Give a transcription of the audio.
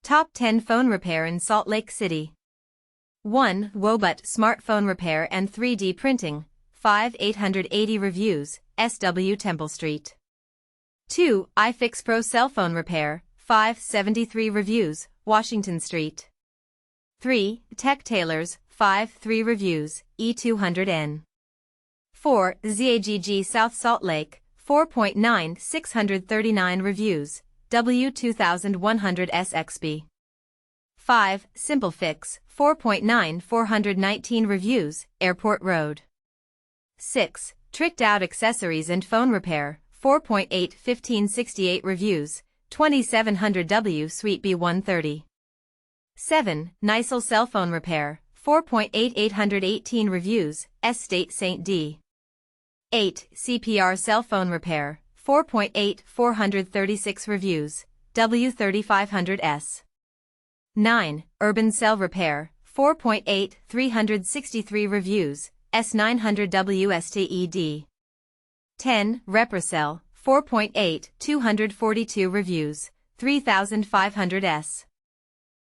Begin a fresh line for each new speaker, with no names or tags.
Top 10 Phone Repair in Salt Lake City. 1. Wobot Smartphone Repair and 3D Printing, 5,880 reviews, SW Temple Street. 2. iFixPro Cell Phone Repair, 573 reviews, Washington Street. 3. Tech Tailors, 5.3 reviews, E200N. 4. ZAGG South Salt Lake, 4.9 639 reviews, W2100S Expy. 5. Simple Fix, 4.9 419 reviews, Airport Road. 6. Tricked Out Accessories and Phone Repair, 4.8 1568 reviews, 2700 W Suite B130. 7. Nicell Cell Phone Repair, 4.8 818 reviews, S State St. D. 8. CPR Cell Phone Repair, 4.8 436 reviews, W3500S. 9. Urban Cell Repair, 4.8 363 reviews, S900 W STE D. 10. Reparacell, 4.8 242 reviews, 3500S.